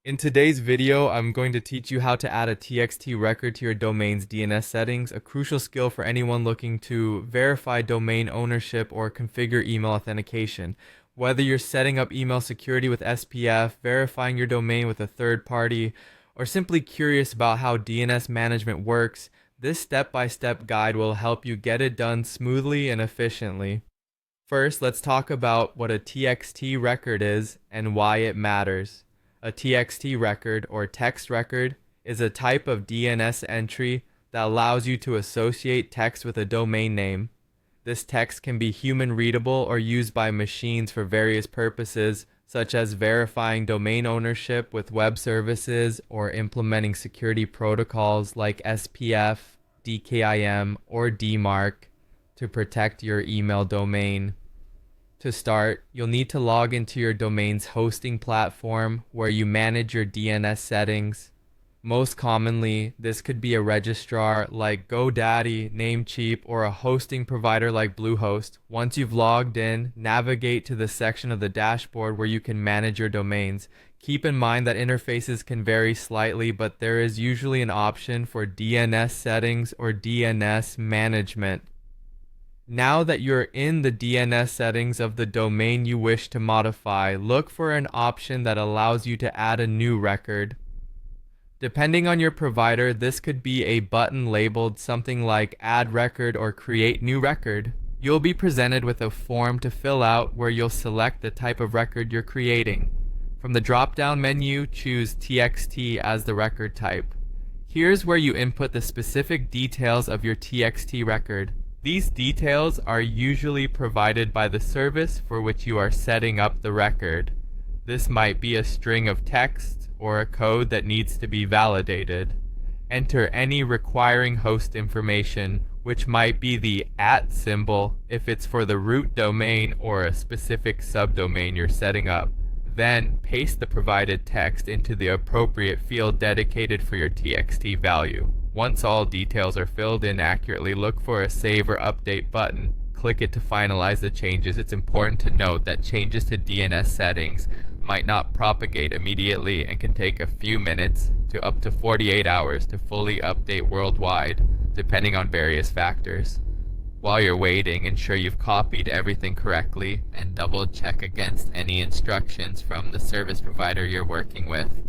In today's video, I'm going to teach you how to add a TXT record to your domain's DNS settings, a crucial skill for anyone looking to verify domain ownership or configure email authentication. Whether you're setting up email security with SPF, verifying your domain with a third party, or simply curious about how DNS management works, this step-by-step guide will help you get it done smoothly and efficiently. First, let's talk about what a TXT record is and why it matters. A TXT record, or text record, is a type of DNS entry that allows you to associate text with a domain name. This text can be human readable or used by machines for various purposes, such as verifying domain ownership with web services or implementing security protocols like SPF, DKIM, or DMARC to protect your email domain. To start, you'll need to log into your domain's hosting platform where you manage your DNS settings. Most commonly, this could be a registrar like GoDaddy, Namecheap, or a hosting provider like Bluehost. Once you've logged in, navigate to the section of the dashboard where you can manage your domains. Keep in mind that interfaces can vary slightly, but there is usually an option for DNS settings or DNS management. Now that you're in the DNS settings of the domain you wish to modify, look for an option that allows you to add a new record. Depending on your provider, this could be a button labeled something like Add Record or Create New Record. You'll be presented with a form to fill out where you'll select the type of record you're creating. From the drop-down menu, choose TXT as the record type. Here's where you input the specific details of your TXT record. These details are usually provided by the service for which you are setting up the record. This might be a string of text or a code that needs to be validated. Enter any requiring host information, which might be the @ symbol if it's for the root domain or a specific subdomain you're setting up. Then paste the provided text into the appropriate field dedicated for your TXT value. Once all details are filled in accurately, look for a Save or Update button. Click it to finalize the changes. It's important to note that changes to DNS settings might not propagate immediately and can take a few minutes to up to 48 hours to fully update worldwide, depending on various factors. While you're waiting, ensure you've copied everything correctly and double check against any instructions from the service provider you're working with.